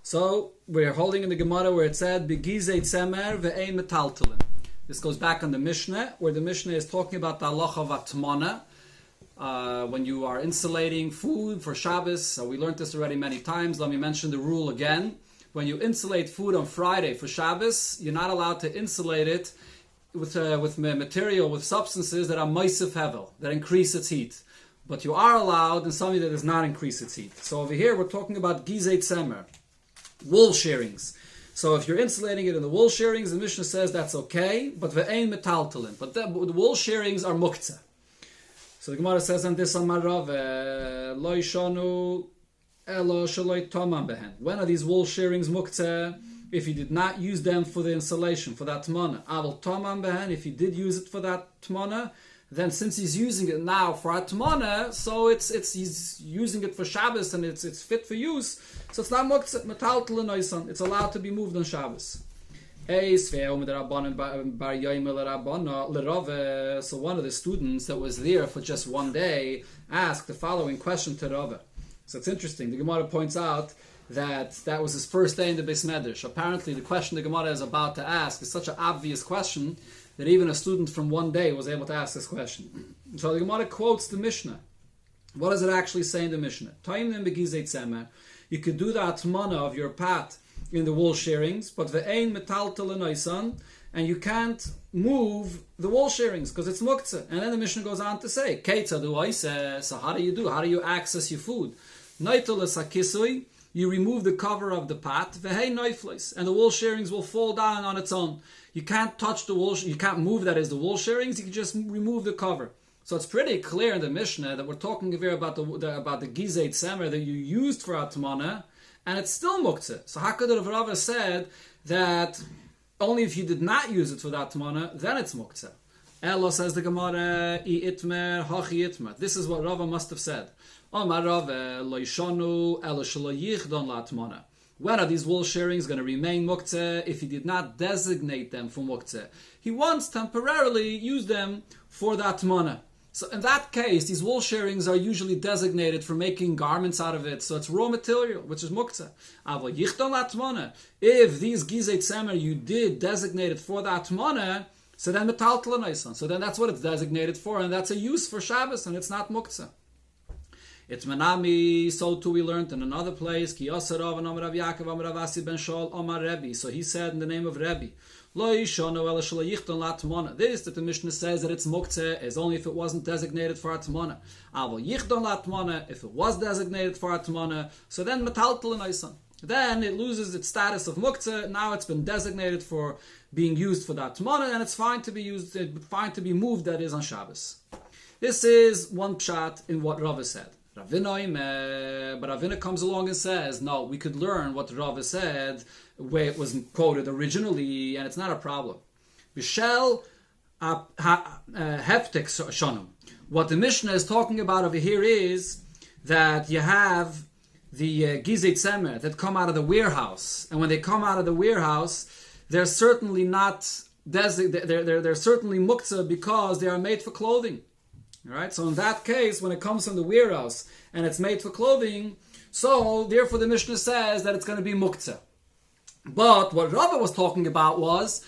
So we're holding in the Gemara where it said Begizei Tzemer ve'ein metaltalin. This goes back on the Mishnah, where the Mishnah is talking about the halacha of atmana. When you are insulating food for Shabbos, so we learned this already many times. Let me mention the rule again. When you insulate food on Friday for Shabbos, you're not allowed to insulate it with material, with substances that are meisif hevel, that increase its heat. But you are allowed in something that does not increase its heat. So over here we're talking about gizei tzemer, wool shearings. So if you're insulating it in the wool shearings, the Mishnah says that's okay, but ve'ein metaltalin. But the wool shearings are muktzeh. So the Gemara says on this Amar Rav, lo yishanu elo shaloi tomam behen. When are these wool shearings muktzeh? If you did not use them for the insulation, for that tmana. Aval tomam behen, if you did use it for that tmana, then since he's using it now for atmana, so he's using it for Shabbos and it's fit for use, so it's not muktzeh, metaltal noisan. It's allowed to be moved on Shabbos. So one of the students that was there for just one day asked the following question to Rava. So it's interesting. The Gemara points out that was his first day in the Beis Medrash. Apparently the question the Gemara is about to ask is such an obvious question that even a student from one day was able to ask this question. So the Gemara quotes the Mishnah. What does it actually say in the Mishnah? You could do the atmana of your pat in the wool shearings, but ve'ein metaltal noisan, and you can't move the wool shearings because it's muktzeh. And then the Mishnah goes on to say, Keitza do oiseh, so how do you do? How do you access your food? Neitel es hakisui, you remove the cover of the pat, ve'hei noiflis, and the wool shearings will fall down on its own. You can't touch the wool, you can't move that is the wool shearings, you can just remove the cover. So it's pretty clear in the Mishnah that we're talking here about the gizei tzemer that you used for atmana, and it's still muktzeh. So how could Rav Rava said that only if you did not use it for that atmana, then it's muktzeh? Elo says the Gemara, I itmer, hachi itmer. This is what Rava must have said. Omar Rava, lo yishanu, elo shelo yichdon la atmana. When are these wool shearings going to remain muktzeh if he did not designate them for muktzeh? He wants temporarily use them for the atmana. So in that case, these wool shearings are usually designated for making garments out of it. So it's raw material, which is muktzeh. If these gizei tzemer you did designate it for the atmana, so then metaltal noisan. So then that's what it's designated for, and that's a use for Shabbos, and it's not muktzeh. It's menami, so too we learned in another place, Ki Yoserav and Amar Rav Yaakov Amar Rav Asi ben Shaul Amar Rebbe. So he said in the name of Rebbe, this that the Mishnah says that it's muktzeh is only if it wasn't designated for atmana. If it was designated for atmana, so then metaltal noisan. Then it loses its status of muktzeh. Now it's been designated for being used for the atmana, and it's fine to be used, fine to be moved. That is on Shabbos. This is one pshat in what Rava said. But Ravina comes along and says, no, we could learn what Rava said where it was quoted originally, and it's not a problem. Bishel heftek shonum. What the Mishnah is talking about over here is that you have the gizei tzemer that come out of the warehouse, and when they come out of the warehouse, they're certainly not they're certainly muktzeh because they are made for clothing. All right, so in that case, when it comes from the warehouse and it's made for clothing, so therefore the Mishnah says that it's going to be muktzeh. But what Rava was talking about was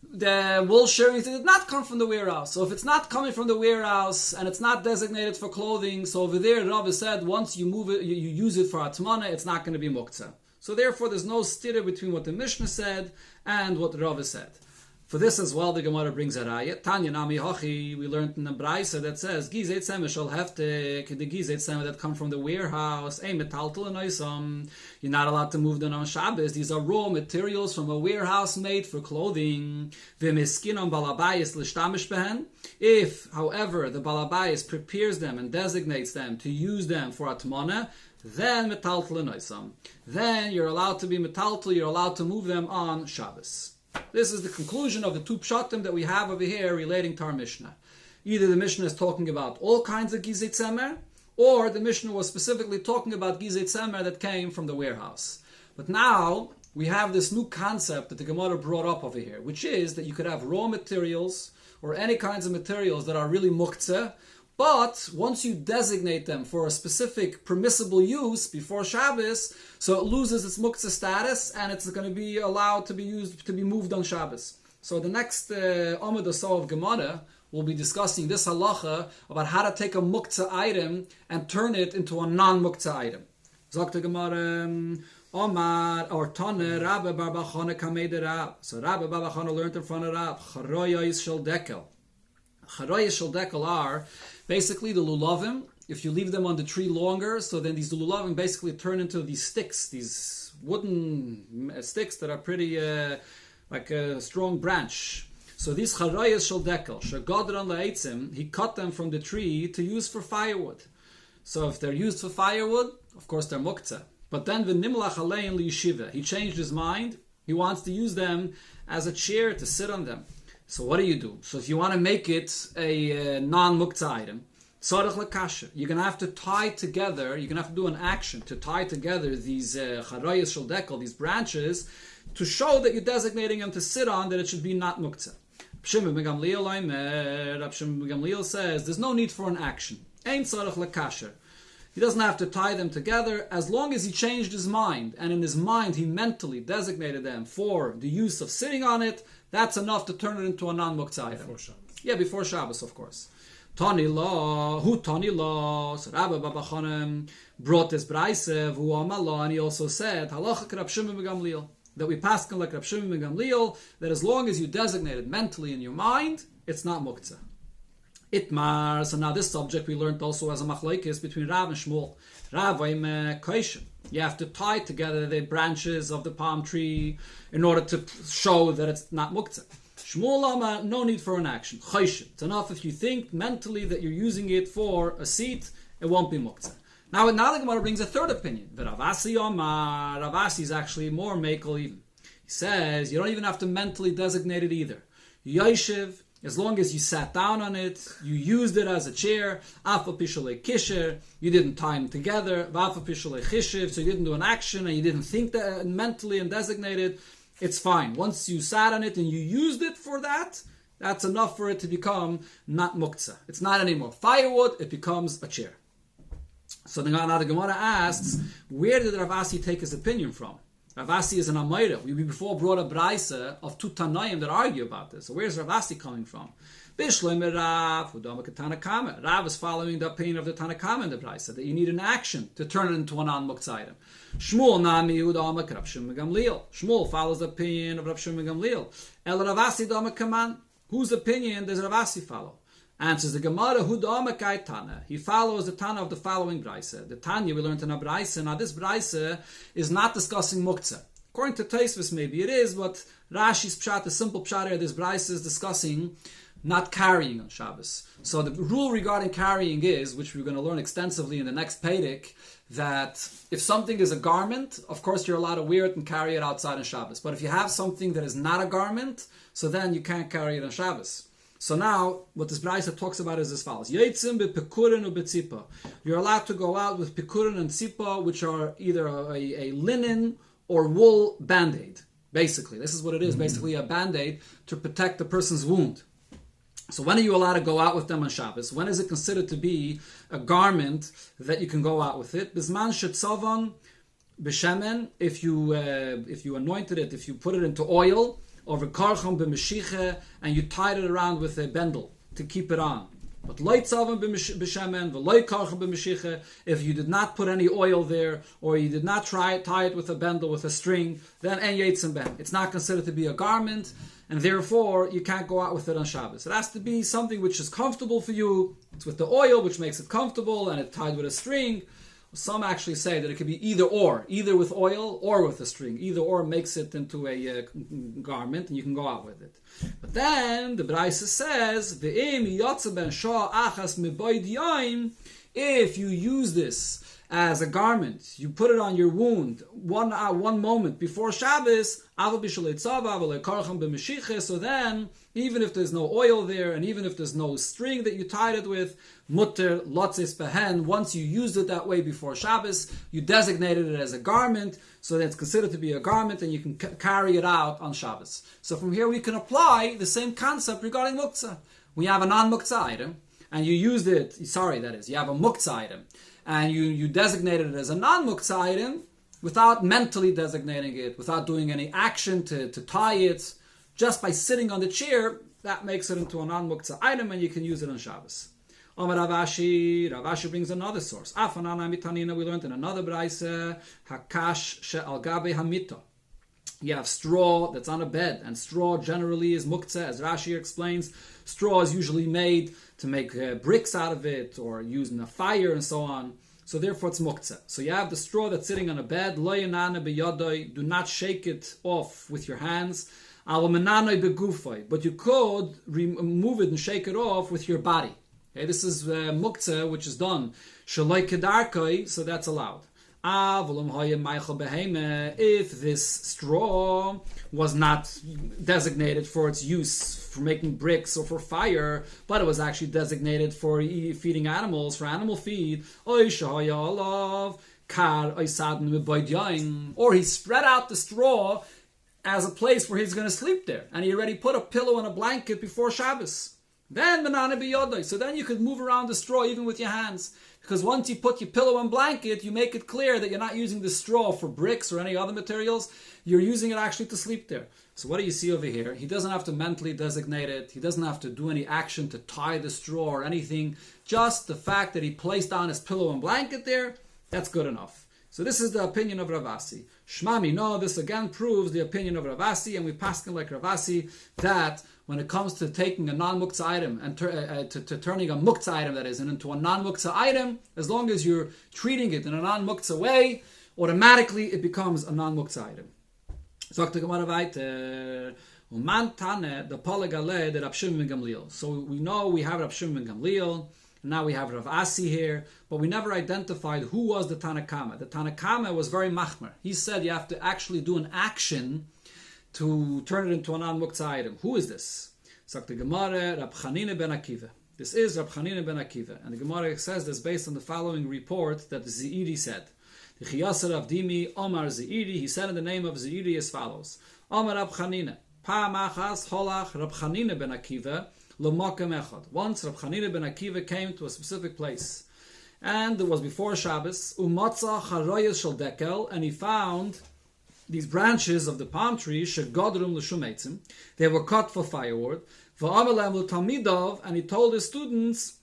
the wool shearings did not come from the warehouse. So if it's not coming from the warehouse and it's not designated for clothing, so over there Rava said once you move it, you use it for atmana, it's not going to be muktzeh. So therefore there's no stira between what the Mishnah said and what Rava said. For this as well, the Gemara brings a raya. Tanya nami hachi. We learned in the Braisa that says gizei tzemer shall heftek, the gizei tzemer that come from the warehouse. Ein metaltal anoisam. You're not allowed to move them on Shabbos. These are raw materials from a warehouse made for clothing. V'miskinam balabayis l'shtamish behen. If, however, the balabayis prepares them and designates them to use them for atmana, then metaltal anoisam. Then you're allowed to be metaltal. You're allowed to move them on Shabbos. This is the conclusion of the two pshatim that we have over here relating to our Mishnah. Either the Mishnah is talking about all kinds of gizei tzemer, or the Mishnah was specifically talking about gizei tzemer that came from the warehouse. But now we have this new concept that the Gemara brought up over here, which is that you could have raw materials or any kinds of materials that are really muktzeh, But once you designate them for a specific permissible use before Shabbos, so it loses its muktzah status and it's going to be allowed to be used, to be moved on Shabbos. So the next Amud or so of Gemara will be discussing this halacha about how to take a muktzah item and turn it into a non-muktzah item. Sagt the Gemara, Omar or Tane Rabbe Bar Bar Chana Kamei de Rab. So Rabbe Bar Bar Chana learned in front of Rab. Charoyos shel dekel. Charoyos shel dekel are basically the lulavim. If you leave them on the tree longer, so then these lulavim basically turn into these sticks, these wooden sticks that are pretty like a strong branch. So these charoyos shel dekel, shegadran le'etzim, he cut them from the tree to use for firewood. So if they're used for firewood, of course they're muktzah. But then v'nimlach alein liyeshiva, he changed his mind. He wants to use them as a chair to sit on them. So what do? So if you want to make it a non-muktzah item, tzarich lekasher, you're going to have to tie together, you're going to have to do an action to tie together these charoyos shel dekel, these branches, to show that you're designating them to sit on, that it should be not muktzah. Shimon ben Gamliel says there's no need for an action. Ein tzarich lekasher. He doesn't have to tie them together as long as he changed his mind, and in his mind he mentally designated them for the use of sitting on it. That's enough to turn it into a non-muktzah item. Before Shabbos. Yeah, before Shabbos, of course. Tani law, who Tani law? So Rabbi Baba Chanem brought this brayse, who Amala, and he also said halacha Rab Shimon ben Gamliel, that we pass like Rab Shimon ben Gamliel, that as long as you designate it mentally in your mind, it's not muktzah. Itmar. So now this subject we learned also as a machlokes between Rav and Shmuel. Rav koishen. You have to tie together the branches of the palm tree in order to show that it's not muktzah. Shmuel Amar, no need for an action. Koishen. It's enough if you think mentally that you're using it for a seat, it won't be muktzah. Now the Gemara brings a third opinion. But Rav Asi Amar, Rav Asi is actually more makel even. He says you don't even have to mentally designate it either. Yoshev, as long as you sat down on it, you used it as a chair, afa pishalei kisher, you didn't tie them together, vafa pishalei chishiv, so you didn't do an action and you didn't think that mentally and designate it, it's fine. Once you sat on it and you used it for that, that's enough for it to become not muktzah. It's not anymore firewood, it becomes a chair. So now the Gemara asks, where did Rav Asi take his opinion from? Rav Asi is an Amayra. We before brought a brayse of two Tanaim that argue about this. So where's Rav Asi coming from? Bishloim Rav, Udama Tanakama. Rav is following the opinion of the Tanakama in the brayse, that you need an action to turn it into a non-muktzah item. Shmuel Nami Udama Rab Shimon ben Gamliel. Shmuel follows the opinion of Rab Shimon ben Gamliel. El Rav Asi Dama Kaman. Whose opinion does Rav Asi follow? Answers the Gemara, Hudamakai Tana. He follows the Tana of the following brayse. The Tanya we learned in a brayse. Now this brayse is not discussing muktzah. According to Tosfos, maybe it is, but Rashi's pshat, the simple pshat here, this brayse is discussing not carrying on Shabbos. So the rule regarding carrying is, which we're going to learn extensively in the next Pedic, that if something is a garment, of course you're allowed to wear it and carry it outside on Shabbos. But if you have something that is not a garment, so then you can't carry it on Shabbos. So now, what this brayse talks about is as follows. Yotzim bepikurin ubetzipa. You're allowed to go out with pikurin and tzipa, which are either a linen or wool band-aid. Basically, this is what it is. Basically a band-aid to protect the person's wound. So when are you allowed to go out with them on Shabbos? When is it considered to be a garment that you can go out with it? Bisman shetzavan b'shemen, if you anointed it, if you put it into oil, over karcham b'meshiche, and you tied it around with a bendel to keep it on. But loy tzavan b'shemen, v'loy karcham b'meshiche, if you did not put any oil there, or you did not tie it with a bendel, with a string, then en yetzim ben. It's not considered to be a garment, and therefore you can't go out with it on Shabbos. It has to be something which is comfortable for you. It's with the oil, which makes it comfortable, and it's tied with a string. Some actually say that it could be either or, either with oil or with a string. Either or makes it into a garment, and you can go out with it. But then the brayse says, "Ve'im yotze ben shah achas miboid yaim." If you use this as a garment, you put it on your wound one moment before Shabbos, so then, even if there's no oil there, and even if there's no string that you tied it with, mutter lotzes behen, once you used it that way before Shabbos, you designated it as a garment, so that it's considered to be a garment, and you can carry it out on Shabbos. So from here we can apply the same concept regarding muktzah. We have a non-muktzah item, and you used it, you have a muktzah item, and you designated it as a non-muktzah item without mentally designating it, without doing any action to tie it, just by sitting on the chair, that makes it into a non-muktzah item, and you can use it on Shabbos. Rav Ashi brings another source. We learned in another brayse, hakash she'al gabe hamita. You have straw that's on a bed, and straw generally is muktzah. As Rashi explains, straw is usually made to make bricks out of it, or used in a fire and so on. So therefore it's muktzah. So you have the straw that's sitting on a bed. Lo yanane b'yadoi. Do not shake it off with your hands. Al menanoi begufoi. But you could remove it and shake it off with your body. Okay, this is muktzah, which is done shaloi kedarkoi, so that's allowed. If this straw was not designated for its use for making bricks or for fire, but it was actually designated for feeding animals, for animal feed, or he spread out the straw as a place where he's going to sleep there, and he already put a pillow and a blanket before Shabbos. Then so then you could move around the straw even with your hands. Because once you put your pillow and blanket, you make it clear that you're not using the straw for bricks or any other materials. You're using it actually to sleep there. So what do you see over here? He doesn't have to mentally designate it. He doesn't have to do any action to tie the straw or anything. Just the fact that he placed down his pillow and blanket there, that's good enough. So this is the opinion of Rav Asi. Shmami, no, this again proves the opinion of Rav Asi, and we pass him like Rav Asi that when it comes to taking a non-muktzah item and to turning a muktzah item, that is, into a non-muktzah item, as long as you're treating it in a non-muktzah way, automatically it becomes a non-muktzah item. So we know we have Rab Shimon ben Gamliel, and now we have Rav Asi here, but we never identified who was the Tanakama. The Tanakama was very machmer. He said you have to actually do an action to turn it into a non-muktzah item. Who is this? So the Gemara, Rab Chanina ben Akiva. This is Rab Chanina ben Akiva. And the Gemara says this based on the following report that the Zeiri said. The Chiyasar of Dimi, Omar Zeiri, he said in the name of Zeiri as follows. Omar Rab Chanina, Pa'amachas holach Rab Chanina ben Akiva, L'makom echad. Once Rab Chanina ben Akiva came to a specific place. And it was before Shabbos, Umatza charoyas shel dekel, and he found these branches of the palm tree, shegodrum l'shumeitzim, they were cut for firewood. V'amalem l'talmidov, and he told his students,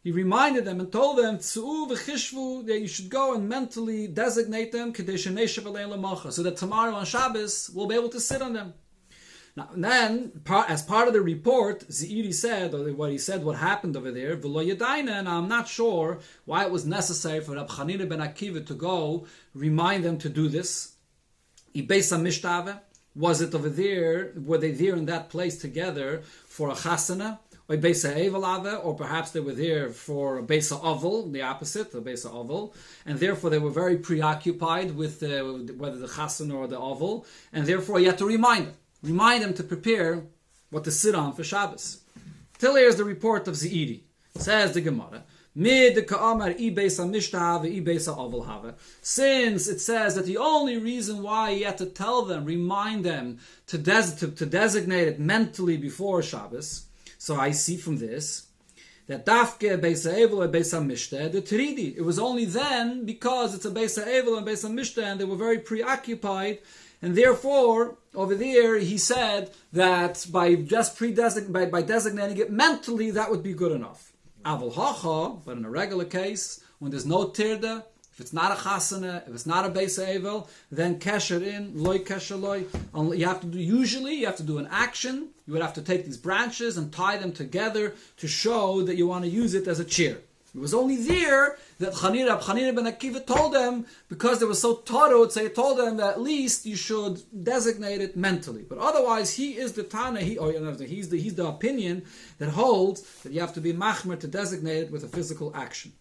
he reminded them and told them, Tzu'u v'chishvu, that you should go and mentally designate them, kedei sheneshev alein l'malcha, so that tomorrow on Shabbos we'll be able to sit on them. Now, and then, as part of the report, Zeiri said, or what happened over there, V'lo yadaina, and I'm not sure why it was necessary for Rab Chanina ben Akiva to go remind them to do this. Was it over there? Were they there in that place together for a chasana, or perhaps they were there for a beisa oval, the opposite, a beisa oval, and therefore they were very preoccupied with whether the chasana or the oval, and therefore you had to remind them to prepare what to sit on for Shabbos. Till here's the report of Zeiri. Says the Gemara. Since it says that the only reason why he had to tell them, remind them to designate it mentally before Shabbos, so I see from this that dafke beisa evel and beisa mishta the tridi. It was only then because it's a beisa evel and beisa mishta, and they were very preoccupied, and therefore over there he said that by just by designating it mentally, that would be good enough. Aval hacha, but in a regular case, when there's no tirda, if it's not a chasana, if it's not a beis evel, then kesher in, loy kesher loy. You have to do an action. You would have to take these branches and tie them together to show that you want to use it as a chair. It was only there that Chanina ben Akiva told them, because they were so tarot, so he told them that at least you should designate it mentally. But otherwise, he is the Tana, he's the opinion that holds that you have to be machmer to designate it with a physical action.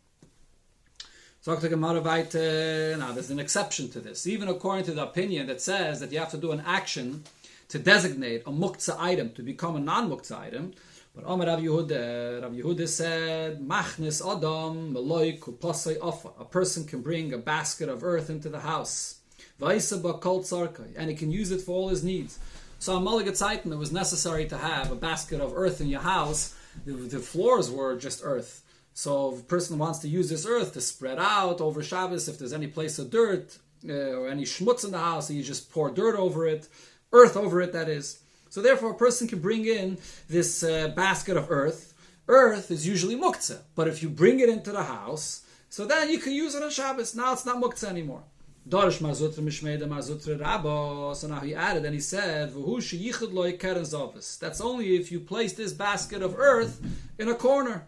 So now there's an exception to this. Even according to the opinion that says that you have to do an action to designate a muktzah item to become a non-muktzah item, but Rav Yehuda said, Machnis Adam Meloy Kupasei Ofa. A person can bring a basket of earth into the house, and he can use it for all his needs. So on Mulligat Saitan, it was necessary to have a basket of earth in your house, the floors were just earth. So if a person wants to use this earth to spread out over Shabbos, if there's any place of dirt or any schmutz in the house, you just pour dirt over it, earth over it, that is. So therefore a person can bring in this basket of earth. Earth is usually muktzah, but if you bring it into the house, so then you can use it on Shabbos. Now it's not muktzah anymore. Dorish mazutra mishmeida mazutra rabo. So now he added and he said, V'hu sheyichud loy keren zavis. That's only if you place this basket of earth in a corner.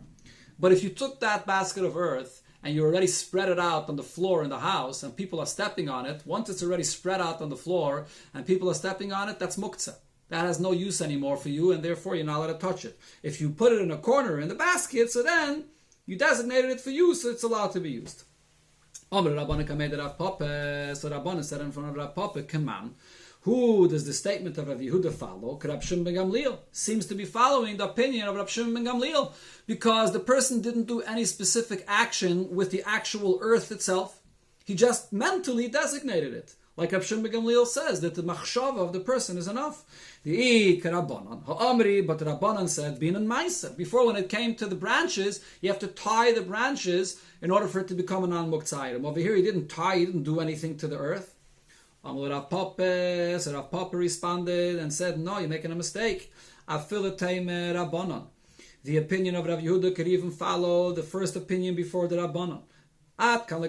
But if you took that basket of earth and you already spread it out on the floor in the house and people are stepping on it, once it's already spread out on the floor and people are stepping on it, that's muktzah. That has no use anymore for you, and therefore you're not allowed to touch it. If you put it in a corner in the basket, so then you designated it for use, so it's allowed to be used. So Rabbanan said in front of Rav Papa, Kaman, who does the statement of Rav Yehuda follow? Rab Shimon ben Gamliel seems to be following the opinion of Rab Shimon ben Gamliel, because the person didn't do any specific action with the actual earth itself. He just mentally designated it. Like Rab Shimon ben Gamliel says, that the machshava of the person is enough. The Rabbanan, ha'amri, but Rabbanan said, binan ma'isa. Before, when it came to the branches, you have to tie the branches in order for it to become a non-muktzah item. Over here, he didn't tie, he didn't do anything to the earth. So Rav Papa responded and said, no, you're making a mistake. The opinion of Rav Yehuda could even follow the first opinion before the Rabbanan. When did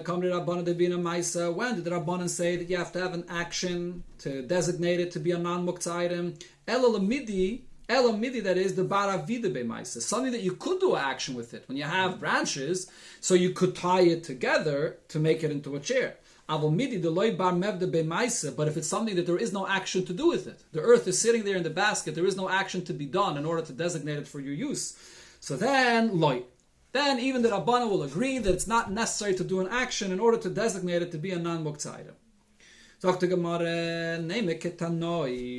the Rabbanan say that you have to have an action to designate it to be a non-muktzah item? Elamidi, that is the baravida b'maisa, something that you could do action with it. When you have branches, so you could tie it together to make it into a chair. But if it's something that there is no action to do with it, the earth is sitting there in the basket, there is no action to be done in order to designate it for your use. So then, then even the Rabbana will agree that it's not necessary to do an action in order to designate it to be a non-muktzah item. Dr. Gemara,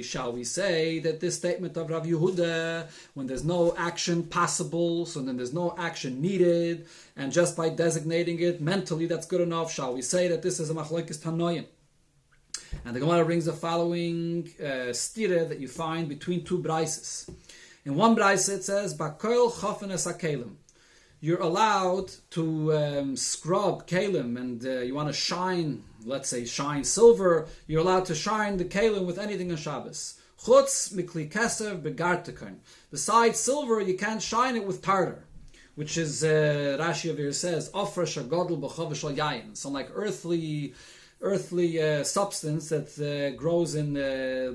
shall we say that this statement of Rav Yehuda, when there's no action possible, so then there's no action needed, and just by designating it mentally, that's good enough? Shall we say that this is a machlokes tanoim? And the Gemara brings the following stira that you find between two brises. In one brise it says, "Bakoil chofenes hakelim." You're allowed to scrub kalim, and you want to shine, let's say, shine silver. You're allowed to shine the kalim with anything on Shabbos. Chutz mikli kesev begartekon. Besides silver, you can't shine it with tartar, which is Rashi over here says ofra shagodl b'chovish al yayin, some like earthly substance that grows in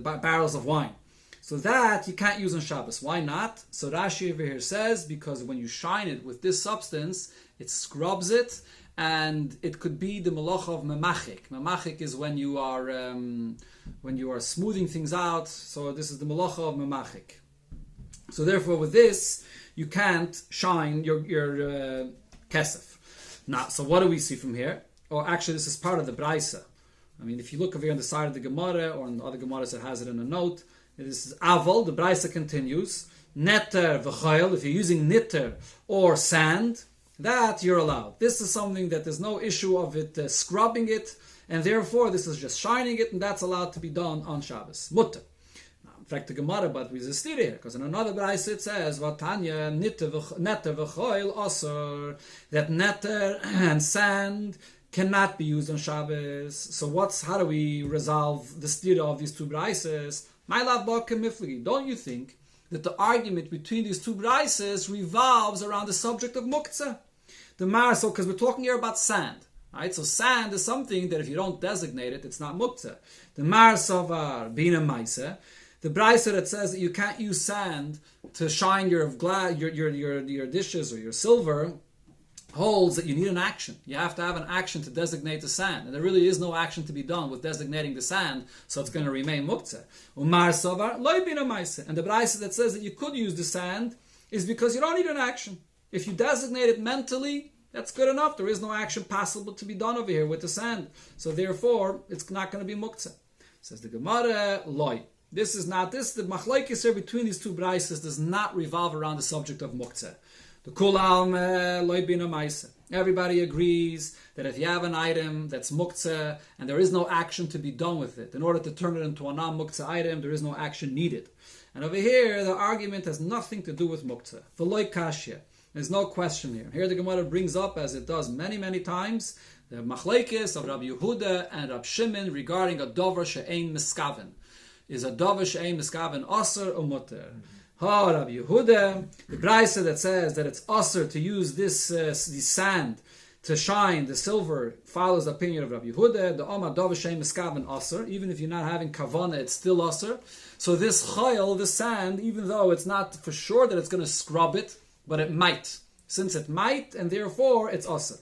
barrels of wine. So that you can't use on Shabbos. Why not? So Rashi over here says, because when you shine it with this substance, it scrubs it, and it could be the malacha of memachik. Memachik is when you are smoothing things out. So this is the malacha of memachik. So therefore, with this, you can't shine your kesef. Now, so what do we see from here? Or actually, this is part of the Braisa. I mean, if you look over here on the side of the Gemara, or on the other Gemaras that has it in a note, this is Aval, the Braisa continues, Neter v'chayil, if you're using nitter or sand, that you're allowed. This is something that there's no issue of it scrubbing it, and therefore this is just shining it, and that's allowed to be done on Shabbos. Mutter. Now, in fact, the Gemara, but we just steer here, because in another Braisa it says, Vatanya neter v'chayil asur, that netter and sand cannot be used on Shabbos. So how do we resolve the stira of these two Braisas? Don't you think that the argument between these two brises revolves around the subject of muktzah? Because we're talking here about sand, right? So sand is something that if you don't designate it, it's not muktzah. The mar savar bina maisa, the brisa that says that you can't use sand to shine your dishes or your silver, holds that you need an action. You have to have an action to designate the sand. And there really is no action to be done with designating the sand, so it's going to remain muktzah. Umar savar loy bina maisa. And the brisa that says that you could use the sand is because you don't need an action. If you designate it mentally, that's good enough. There is no action possible to be done over here with the sand. So therefore, it's not going to be muktzah. Says the Gemara, loy. The machlokes here between these two brises does not revolve around the subject of muktzah. The kulam loy bina maisa. Everybody agrees that if you have an item that's muktzah and there is no action to be done with it, in order to turn it into a non-muktzah item, there is no action needed. And over here, the argument has nothing to do with muktzah. V'loi kashya. There's no question here. Here the Gemara brings up, as it does many, many times, the machlekes of Rabbi Yehuda and Rabbi Shimon regarding a dover she'ein miskaven. Is a dover she'ein miskaven aser or mutter? Ha, Rabbi Yehuda, the brayse that says that it's aser to use this sand to shine the silver follows the opinion of Rabbi Yehuda. The Omar dover she'ein miskaven aser. Even if you're not having kavana, it's still aser. So this chayil, the sand, even though it's not for sure that it's going to scrub it, but it might. Since it might, and therefore it's aser.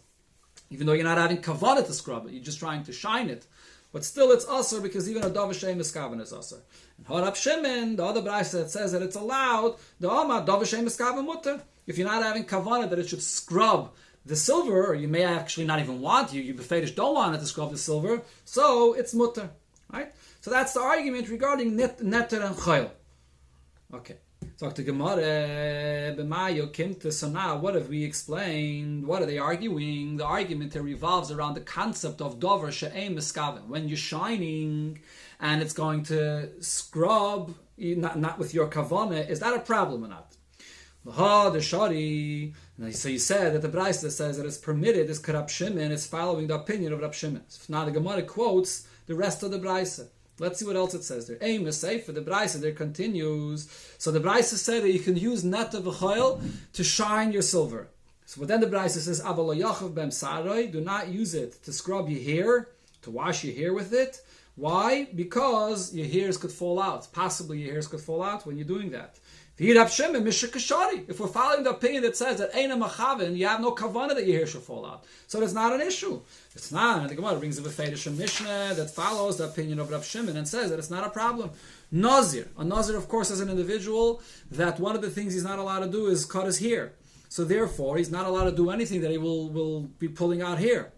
Even though you're not having kavanah to scrub it, you're just trying to shine it. But still it's aser, because even a davar she'ein miskaven is aser. And Harab Shimon, the other brayse that says that it's allowed, the Omar davar she'ein miskaven mutter. If you're not having kavanah that it should scrub the silver, or you may actually not even want, you befedish don't want it to scrub the silver, so it's mutter. Right? So that's the argument regarding netter and chayil. Okay. So now, what have we explained? What are they arguing? The argument here revolves around the concept of dover she'ein miskaven. When you're shining and it's going to scrub, not with your kavanah, is that a problem or not? So you said that the brayse that says that it's permitted is Rab Shimon, is following the opinion of Rab Shimon. Now the Gemara quotes the rest of the brayse. Let's see what else it says there. Aim is safe for the brayse there continues. So the brayse says that you can use net of v'choil to shine your silver. So but then the brayse says Avalo yachav bem saroi, do not use it to scrub your hair, to wash your hair with it. Why? Because your hairs could fall out. Possibly your hairs could fall out when you're doing that. If we're following the opinion that says that Eina Machaven, you have no kavanah that your hair should fall out. So it's not an issue. It's not. And the Gemara brings a Befedish Mishnah that follows the opinion of Rab Shimon and says that it's not a problem. Nazir. A Nazir, of course, is an individual that one of the things he's not allowed to do is cut his hair. So therefore, he's not allowed to do anything that he will be pulling out hair.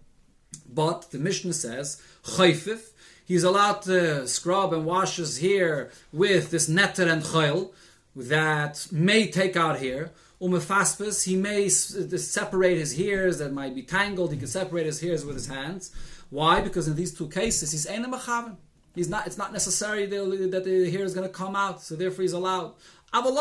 But the Mishnah says, Chayfif, he's allowed to scrub and wash his hair with this netter and chayil, that may take out hair. Umefaspes, he may separate his hairs that might be tangled. He can separate his hairs with his hands. Why? Because in these two cases, he's eina mechaven. It's not necessary that the hair is going to come out, so therefore he's allowed. But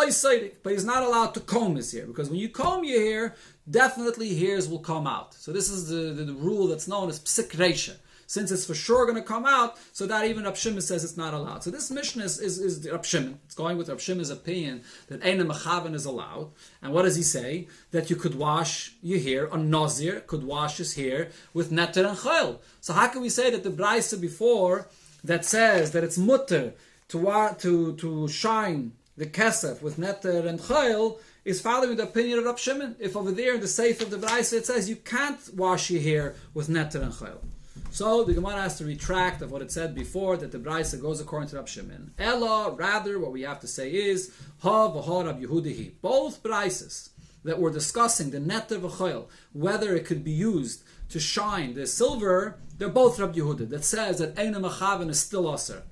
he's not allowed to comb his hair, because when you comb your hair, definitely hairs will come out. So this is the rule that's known as psik reisha. Since it's for sure going to come out, so that even Rab Shimon says it's not allowed. So this Mishnah is Rab Shimon. It's going with Rab Shimon's opinion that Eina Mechaven is allowed. And what does he say? That you could wash your hair, a Nazir could wash his hair with netter and chayil. So how can we say that the brayse before that says that it's mutter to shine the kesef with netter and chayil is following the opinion of Rab Shimon? If over there in the seif of the brayse it says you can't wash your hair with netter and chayil. So the Gemara has to retract of what it said before, that the brayse goes according to Rab Shimon. Ella, rather, what we have to say is, Ha v'ha Rab Yehuda. Both brayses that were discussing the netter v'choil, whether it could be used to shine the silver, they're both Rab Yehuda. That says that Eina Mechaven is still aser.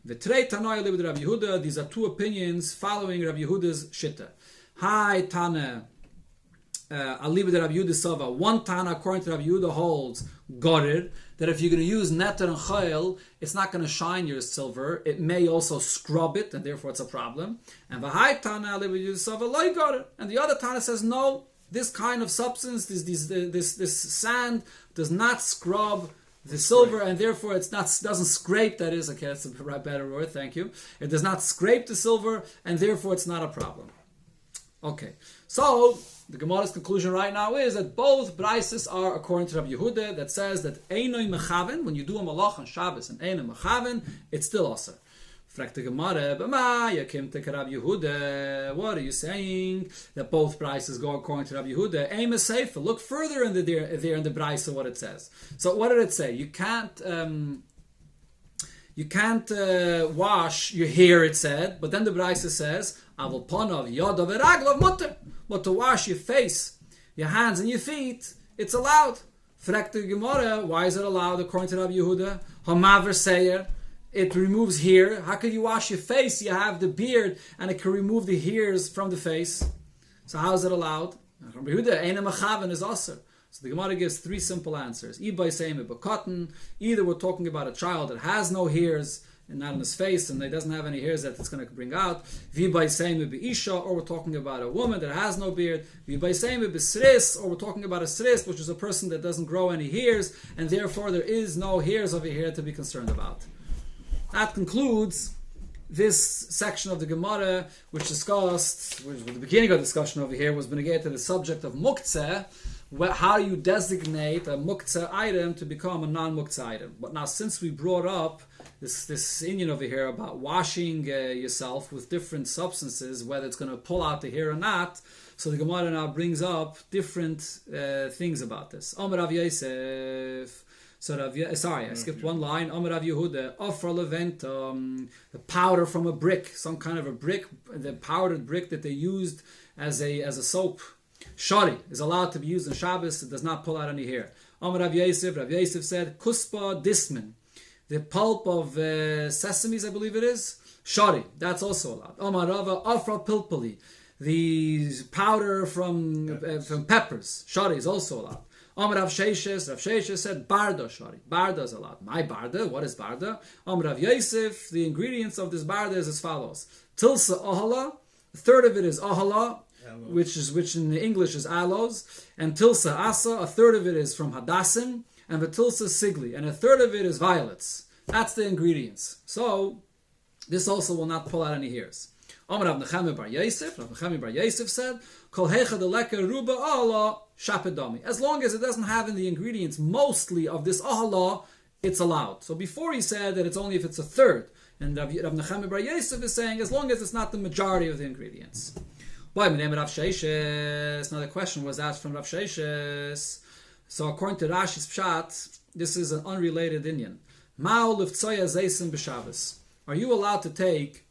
V'trei Tanoy live with Rab Yehuda. These are two opinions following Rab Yehuda's shitta. Hi Tana. Aliba de Rabbi Yehuda Sava. One Tana, according to Rabbi Yehuda, holds Gorir, that if you're going to use netter and chayil, it's not going to shine your silver. It may also scrub it, and therefore it's a problem. And V'hai Tana, Aliba de Yehuda Sava, Loi Gorir. And the other Tana says, no, this kind of substance, this sand, does not scrub the silver, and therefore it doesn't scrape. That is, okay, that's a better word. Thank you. It does not scrape the silver, and therefore it's not a problem. Okay, so the Gemara's conclusion right now is that both brayses are according to Rabbi Yehuda, that says that Einoi Mechaven, when you do a malach on Shabbos and Einoi Mechaven, it's still aser. Fragt the Gemara, Rabbi Yehuda, what are you saying? That both brayses go according to Rabbi Yehuda. Aim is safe. Look further in there in the brayse what it says. So what did it say? You can't wash your hair, it said, but then the brayse says, Avol ponov yodav v'raglav mutter. But to wash your face, your hands and your feet, it's allowed. Fragt the Gemara, why is it allowed according to Rabbi Yehuda? Hamaver seyer, it removes hair. How could you wash your face? You have the beard, and it can remove the hairs from the face. So how is it allowed? Rabbi Yehuda, Eina Mechaven is aser. So the Gemara gives three simple answers. Either we're talking about a child that has no hairs and not on his face, and he doesn't have any hairs that it's going to bring out. Or we're talking about a woman that has no beard. Or we're talking about a sris, which is a person that doesn't grow any hairs, and therefore there is no hairs over here to be concerned about. That concludes this section of the Gemara, which the beginning of the discussion over here was being to the subject of muktzeh, how you designate a muktzeh item to become a non-muktzeh item. But now, since we brought up this Indian over here about washing yourself with different substances, whether it's going to pull out the hair or not, so the Gemara now brings up different things about this. Amar Rav Yosef. I skipped one line. Amar Rav Yehuda, Ofra Levent, the powder from a brick, some kind of a brick, the powdered brick that they used as a soap. Shari is allowed to be used in Shabbos. It does not pull out any hair. Amar Rav Yosef said, Kuspa Disman, the pulp of sesames, I believe it is. Shari, that's also allowed. Amar Rava, Afra Pilpuli, the powder from peppers. Shari is also allowed. Amar Rav Sheishes said, Barda Shari. Barda is allowed. My Barda, what is Barda? Amar Rav Yosef, the ingredients of this Barda is as follows. Tilsa Ohala, a third of it is Ohala, which in English is aloes, and Tilsa Asa, a third of it is from Hadassim, and the Tilsa Sigli, and a third of it is violets. That's the ingredients. So, this also will not pull out any hairs. Amar Rav Nechami Bar Yosef said, Kol hecha deleka ruba Allah shapedami. As long as it doesn't have in the ingredients mostly of this Allah, it's allowed. So before he said that it's only if it's a third, and Rav Nechami Bar Yosef is saying as long as it's not the majority of the ingredients. Now the question was asked from Rav Sheishes. So according to Rashi's Pshat, this is an unrelated Indian. Are you allowed to take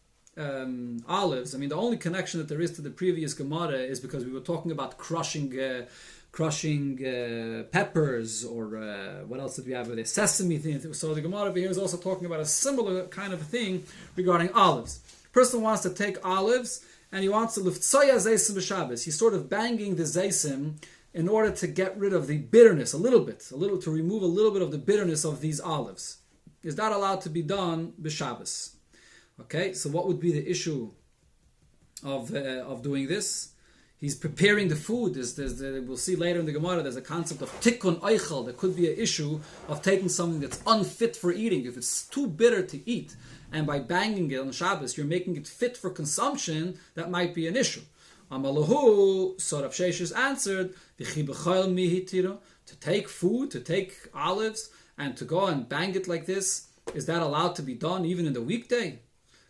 olives? I mean, the only connection that there is to the previous Gemara is because we were talking about crushing peppers, or what else did we have with it? Sesame thing. So the Gemara over here is also talking about a similar kind of thing regarding olives. Person wants to take olives and he wants to liftsoya zeisim b'Shabbos. He's sort of banging the zeisim in order to get rid of the bitterness, to remove a little bit of the bitterness of these olives. Is that allowed to be done b'Shabbos? Okay, so what would be the issue of doing this? He's preparing the food. We'll see later in the Gemara, there's a concept of tikkun eichel. There could be an issue of taking something that's unfit for eating. If it's too bitter to eat, and by banging it on Shabbos, you're making it fit for consumption, that might be an issue. Amalahu, so Rav Sheishes answered, to take food, to take olives, and to go and bang it like this, is that allowed to be done even in the weekday?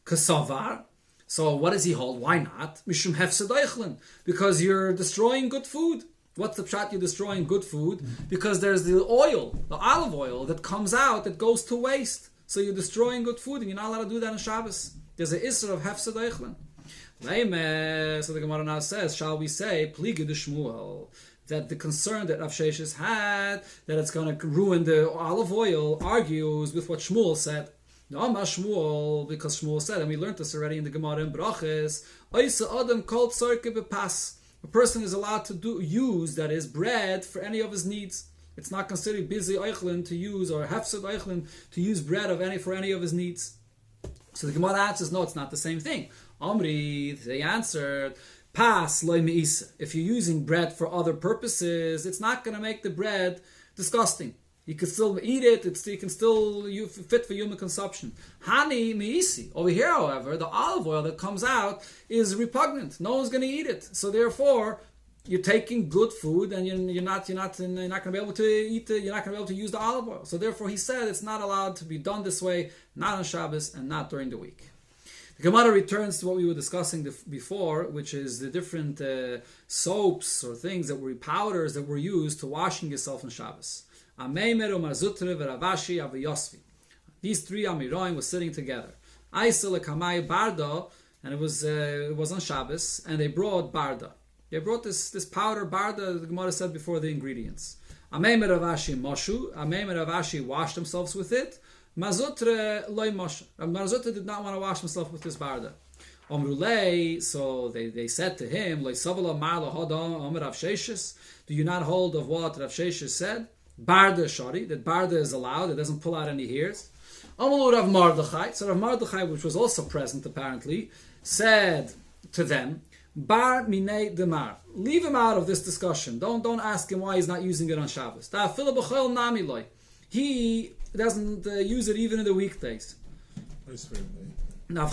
Kasavar. So what does he hold? Why not? Mishum hefsed eichlin. Because you're destroying good food. What's the pshat? You're destroying good food because there's the oil, the olive oil that comes out that goes to waste. So you're destroying good food and you're not allowed to do that on Shabbos. There's an isra of hefsed eichlin. So the Gemara now says, shall we say, Pliga de Shmuel, that the concern that Rav Sheishes had, that it's going to ruin the olive oil, argues with what Shmuel said. No, Shmuel, because Shmuel said, and we learned this already in the Gemara in Brachas, a person is allowed to use, that is, bread for any of his needs. It's not considered busy eichlin to use, or hefsed eichlin to use bread for any of his needs. So the Gemara answers, no, it's not the same thing. Amri, they answered, pas loy meisa. If you're using bread for other purposes, it's not going to make the bread disgusting. You can still eat it. You can still fit for human consumption. Hani meisi. Over here, however, the olive oil that comes out is repugnant. No one's going to eat it. So therefore, you're taking good food, and you're not going to be able to eat. You're not going to be able to use the olive oil. So therefore, he said it's not allowed to be done this way, not on Shabbos and not during the week. The Gemara returns to what we were discussing before, which is the different soaps or things that were powders that were used to washing yourself on Shabbos. These three Amiroim were sitting together. Barda, and it was on Shabbos, and they brought Barda. They brought this powder Barda. The Gemara said before the ingredients. Ameimer Ravashi Moshu. Ameimer Ravashi washed themselves with it. Mazutre loy Moshe. Mazutre did not want to wash himself with this Barda. Omrulei, so they said to him, do you not hold of what Rav Sheshes said? Barda Shari, that Barda is allowed, it doesn't pull out any hairs. Amalu Rav Mordechai, so Rav Mordechai, which was also present apparently, said to them, Bar Minei Demar, leave him out of this discussion. Don't ask him why he's not using it on Shabbos. He doesn't use it even in the weekdays. Now,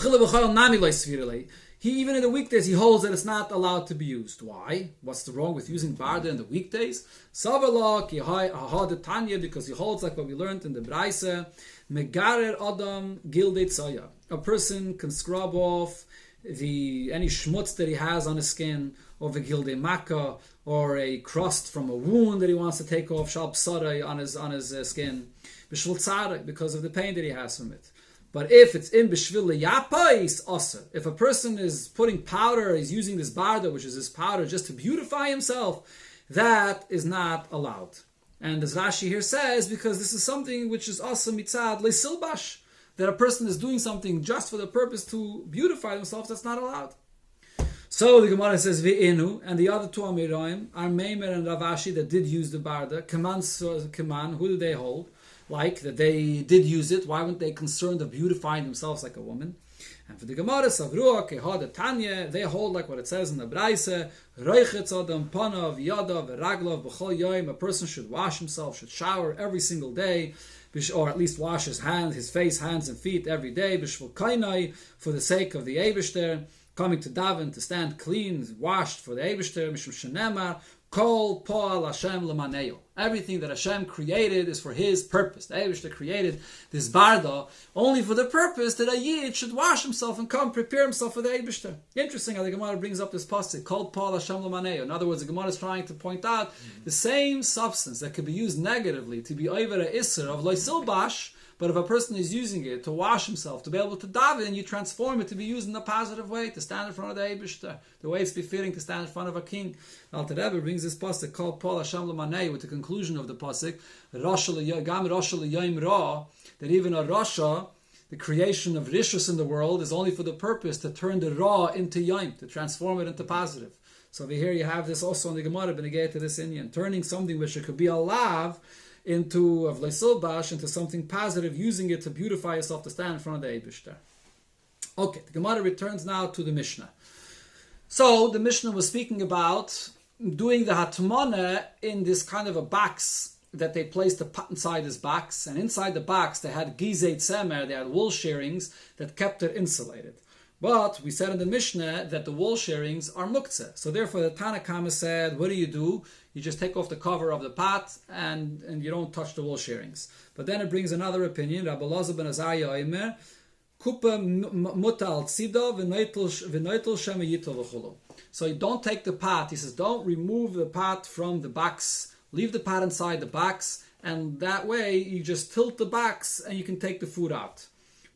he even in the weekdays he holds that it's not allowed to be used. Why? What's the wrong with using barda in the weekdays? Because he holds like what we learned in the Braise. Megarer Adam gildet soya. A person can scrub off any schmutz that he has on his skin, or the gilde makkah, or a crust from a wound that he wants to take off, shal psara on his skin, b'shvil tzara, because of the pain that he has from it. But if it's in b'shvil liyapa, it's aser. If a person is putting powder, he's using this barda, which is this powder, just to beautify himself, that is not allowed. And as Rashi here says, because this is something which is aser mitzad lesilbash, that a person is doing something just for the purpose to beautify themselves, that's not allowed. So the Gemara says Ve'enu, and the other two Amiroim are Meimer and Ravashi that did use the barda. Kaman, who do they hold? Like that they did use it. Why weren't they concerned of beautifying themselves like a woman? And for the Gemara, Savrua, Kehada, Tanya, they hold like what it says in the Braise, Reichetz Adam, Panav, Yadav, Raglav, B'chol Yoim, a person should wash himself, should shower every single day, or at least wash his hands, his face, hands and feet every day, B'shvul Kainai, for the sake of the Eibishter, coming to daven, to stand clean, washed for the Eibishter, Mishum Shenema, Kol Po'al Hashem L'Maneo. Everything that Hashem created is for His purpose. The Eibishter created this barda only for the purpose that a Yid should wash himself and come prepare himself for the Eibishter. Interesting how the Gemara brings up this pasuk, Kol Po'al Hashem L'Maneo. In other words, the Gemara is trying to point out the same substance that could be used negatively to be over a Isser of Loisil Bash, but if a person is using it to wash himself, to be able to daven, you transform it to be used in a positive way, to stand in front of the Eibishter, the way it's befitting to stand in front of a king. Alter Rebbe brings this pasuk called Paul Hashem L'Manei with the conclusion of the pasuk, Gam Rasha L'Yom Ra, that even a Rasha, the creation of Rishus in the world, is only for the purpose to turn the Ra into Yom, to transform it into positive. So over here you have this also in the Gemara, Benegay to this Indian, turning something which it could be a lav, into of Leisilbash, into something positive, using it to beautify yourself, to stand in front of the Eibishter. Okay, the Gemara returns now to the Mishnah. So the Mishnah was speaking about doing the Hatmana in this kind of a box that they placed a pot inside this box, and inside the box they had gizei tzemer, they had wool shearings that kept it insulated. But we said in the Mishnah that the wool shearings are muktzeh. So therefore the Tana Kama said, what do? You just take off the cover of the pot and you don't touch the wool shearings. But then it brings another opinion. Rabbi Elazar ben Azariah Omer, Kupa mutal tzida v'noitel shema yitel v'chulu. So you don't take the pot. He says, don't remove the pot from the box. Leave the pot inside the box, and that way you just tilt the box and you can take the food out.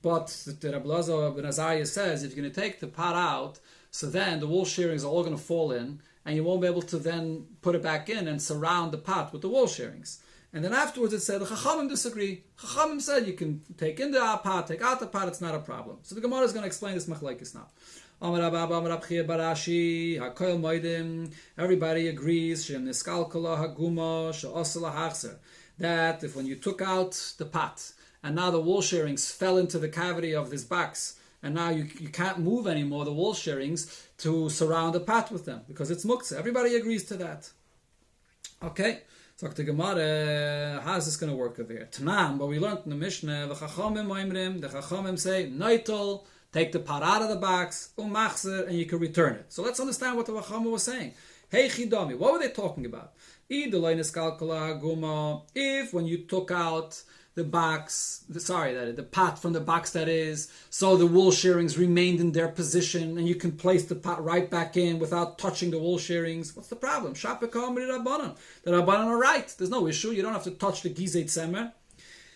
But the Rabbi Elazar ben Azariah says, if you're going to take the pot out, so then the wool shearings are all going to fall in, and you won't be able to then put it back in and surround the pot with the wool shearings. And then afterwards it said, the Chachamim disagree. Chachamim said you can take in the pot, take out the pot, it's not a problem. So the Gemara is going to explain this machlekes now. Everybody agrees that if when you took out the pot, and now the wool shearings fell into the cavity of this box, and now you can't move anymore the wool shearings to surround the pot with them, because it's muktzeh. Everybody agrees to that. Okay, so the Gemara, how is this going to work over here? Tanam, but we learned in the Mishnah, the Chachamim say, Noitel, take the pot out of the box, umachzer, and you can return it. So let's understand what the Chachamim was saying. Hey Chidami, what were they talking about? If when you took out the box, the pot from the box, that is, so the wool shearings remained in their position and you can place the pot right back in without touching the wool shearings. What's the problem? Shapekam Rabbanan. The Rabbanan are right. There's no issue. You don't have to touch the gizei tzemer.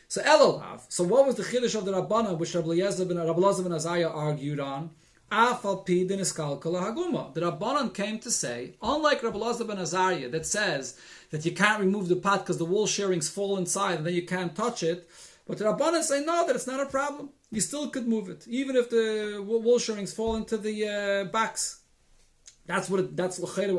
So Elolav. So what was the chiddush of the Rabbanan which Rabbi Elazar ben Azariah argued on? The Rabbanan came to say, unlike Rabbi Elazar ben Azariah that says that you can't remove the pot because the wool shearings fall inside and then you can't touch it, but the Rabbanan say no, that it's not a problem. you still could move it, even if the wool shearings fall into the backs. That's what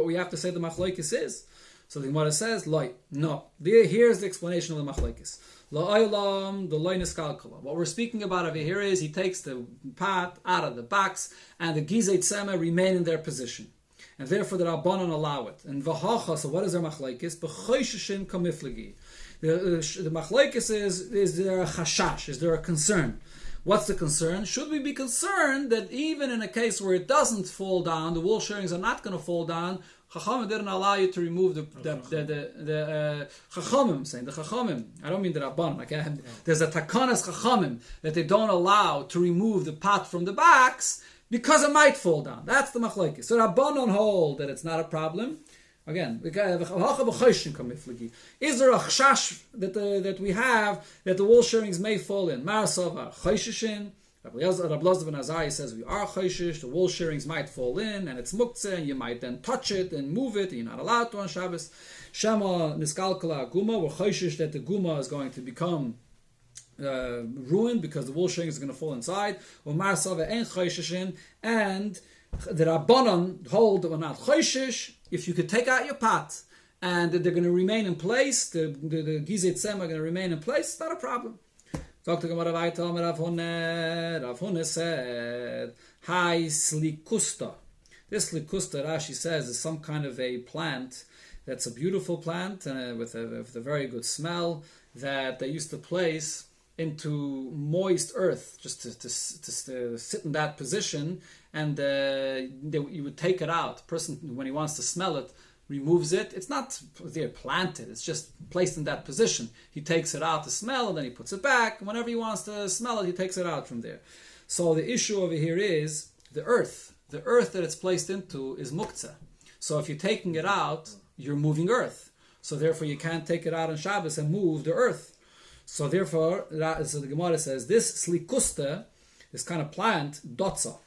we have to say the machlokes is. So the Gemara says, "Loi, no." Here's the explanation of the machlokes. La'olam, the loy niskalkala. What we're speaking about over here is he takes the pot out of the backs, and the gizei tzema remain in their position, and therefore the rabbanon allow it. And v'hacha. So what is their machlokes? B'chosheshin kamiflagi. The machlokes is there a chashash? Is there a concern? What's the concern? Should we be concerned that even in a case where it doesn't fall down, the wool shearings are not going to fall down? Chachamim didn't allow you to remove the Chachamim. I'm saying the Chachamim. I don't mean the Rabbanon. There's a takanas Chachamim that they don't allow to remove the pot from the backs because it might fall down. That's the machlokes. So Rabbanon hold that it's not a problem. Again, is there a chash that we have that the wool shearings may fall in? Marasava chayshishin. Rabbi Elazar ben Azai says we are chayshish. The wool shearings might fall in, and it's muktzeh, and you might then touch it and move it. And you're not allowed to on Shabbos. Shema niskalkala guma. We're chayshish that the guma is going to become ruined because the wool shearings is going to fall inside. Or marasava en chayshishin, and the Rabbanon hold that we're not chayshish. If you could take out your pot and they're going to remain in place, the gizei tzema are going to remain in place, it's not a problem. Dr. Gemara Rav Hune said, Hai slikusta. This slikusta, Rashi says, is some kind of a plant that's a beautiful plant with a very good smell that they used to place into moist earth just to sit in that position, and you would take it out. The person, when he wants to smell it, removes it. It's not there planted, it's just placed in that position. He takes it out to smell, and then he puts it back. Whenever he wants to smell it, he takes it out from there. So the issue over here is the earth. The earth that it's placed into is muktzah. So if you're taking it out, you're moving earth. So therefore you can't take it out on Shabbos and move the earth. So therefore, so the Gemara says, this slikusta, this kind of plant, dotza,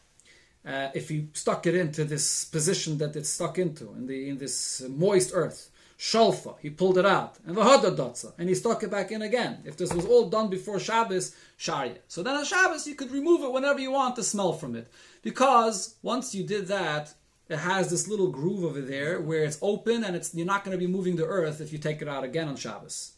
if you stuck it into this position that it's stuck into, in this moist earth, shalfa, he pulled it out, and v'hada dotza, and he stuck it back in again. If this was all done before Shabbos, sharia. So then on Shabbos, you could remove it whenever you want to smell from it. Because once you did that, it has this little groove over there where it's open, and you're not going to be moving the earth if you take it out again on Shabbos.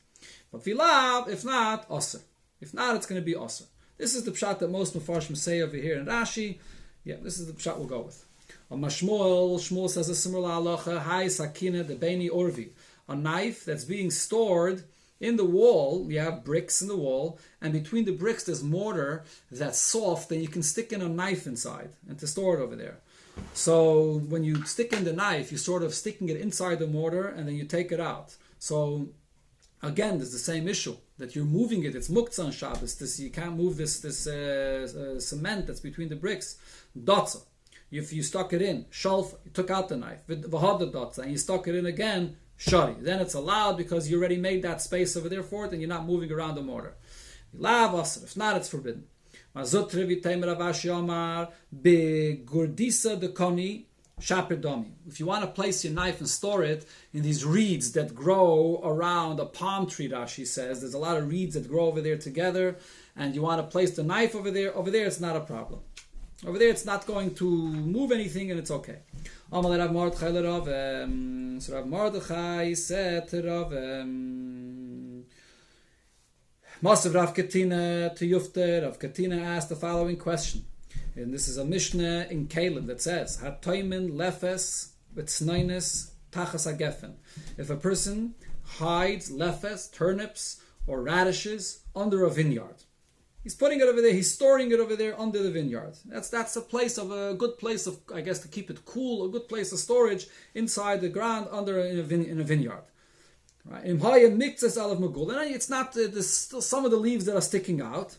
But filav, if not, osir. If not, it's going to be osir. This is the pshat that most Mefarshim say over here in Rashi. Yeah, this is the pshat we'll go with. On Shmuel says a similar halacha, hai sakina de beini orvi. A knife that's being stored in the wall, you have bricks in the wall, and between the bricks there's mortar that's soft, and you can stick in a knife inside and to store it over there. So when you stick in the knife, you're sort of sticking it inside the mortar, and then you take it out. So again, there's the same issue that you're moving it. It's muktzah on Shabbos. You can't move this cement that's between the bricks. Dotza. If you stuck it in, shalfa, you took out the knife, v'hada dotza, and you stuck it in again, shari. Then it's allowed because you already made that space over there for it, and you're not moving around the mortar. Lav asr. If not, it's forbidden. Mazutri v'teimer avashi amar begurdisa dekoni. If you want to place your knife and store it in these reeds that grow around a palm tree, Rashi says, there's a lot of reeds that grow over there together, and you want to place the knife over there it's not a problem. Over there it's not going to move anything, and it's okay. So Rav Mordechai said to Rav Masav Rav Katina to Yufter. Rav Katina asked the following question. And this is a Mishnah in Kalim that says, Hatoimin lefes v'tznoinis tachas hagefen. If a person hides lefes, turnips, or radishes under a vineyard, he's putting it over there, he's storing it over there under the vineyard. That's a good place of, I guess, to keep it cool, a good place of storage inside the ground in a vineyard. Right? And it's not, there's still some of the leaves that are sticking out.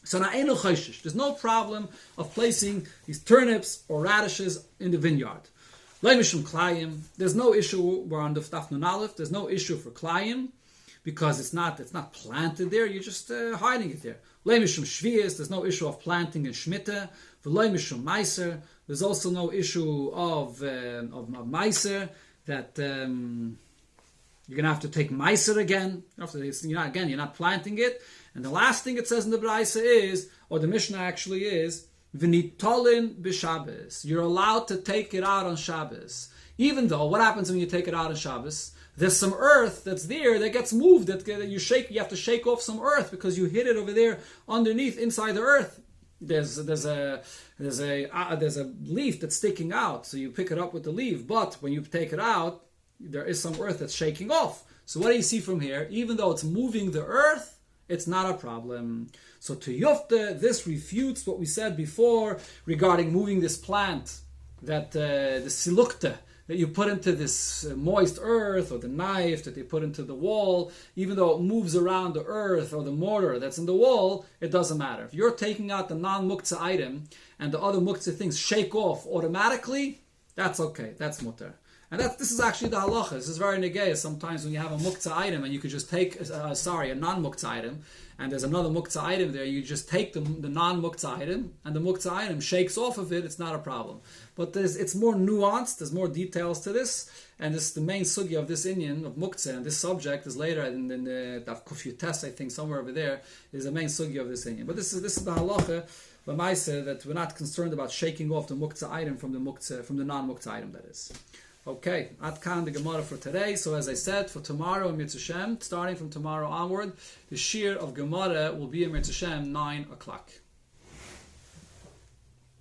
So there's no problem of placing these turnips or radishes in the vineyard. There's no issue, we're on the Daf Nun Aleph, there's no issue for klayim because it's not planted there, you're just hiding it there. There's no issue of planting in Shemitah. There's also no issue of meiser that you're going to have to take meiser again. You're not planting it. And the last thing it says in the Braisa is, or the Mishnah actually is, V'nitolin b'Shabbos. You're allowed to take it out on Shabbos. Even though, what happens when you take it out on Shabbos? There's some earth that's there that gets moved. That you have to shake off some earth because you hit it over there underneath, inside the earth. There's a leaf that's sticking out, so you pick it up with the leaf. But when you take it out, there is some earth that's shaking off. So what do you see from here? Even though it's moving the earth, it's not a problem. So to Yufta, this refutes what we said before regarding moving this plant, that the silukta that you put into this moist earth, or the knife that they put into the wall, even though it moves around the earth or the mortar that's in the wall, it doesn't matter. If you're taking out the non-muktzah item and the other muktzah things shake off automatically, that's okay, that's mutter. And this is actually the halacha. This is very negay. Sometimes when you have a muktzah item and you could just take, a non-muktzah item, and there's another muktzah item there, you just take the non-muktzah item, and the muktzah item shakes off of it, it's not a problem. But it's more nuanced, there's more details to this, and the main sugya of this inyan, of muktzah, and this subject is later in the Daf Kufyutes, I think, somewhere over there, is the main sugya of this inyan. But this is the halacha, Lamaisa, that we're not concerned about shaking off the muktzah item from the non-muktzah item, that is. Okay, Ad Kan the Gemara for today. So as I said, for tomorrow in Mitzvah Shem, starting from tomorrow onward, the Shir of Gemara will be in Mitzvah Shem 9 o'clock.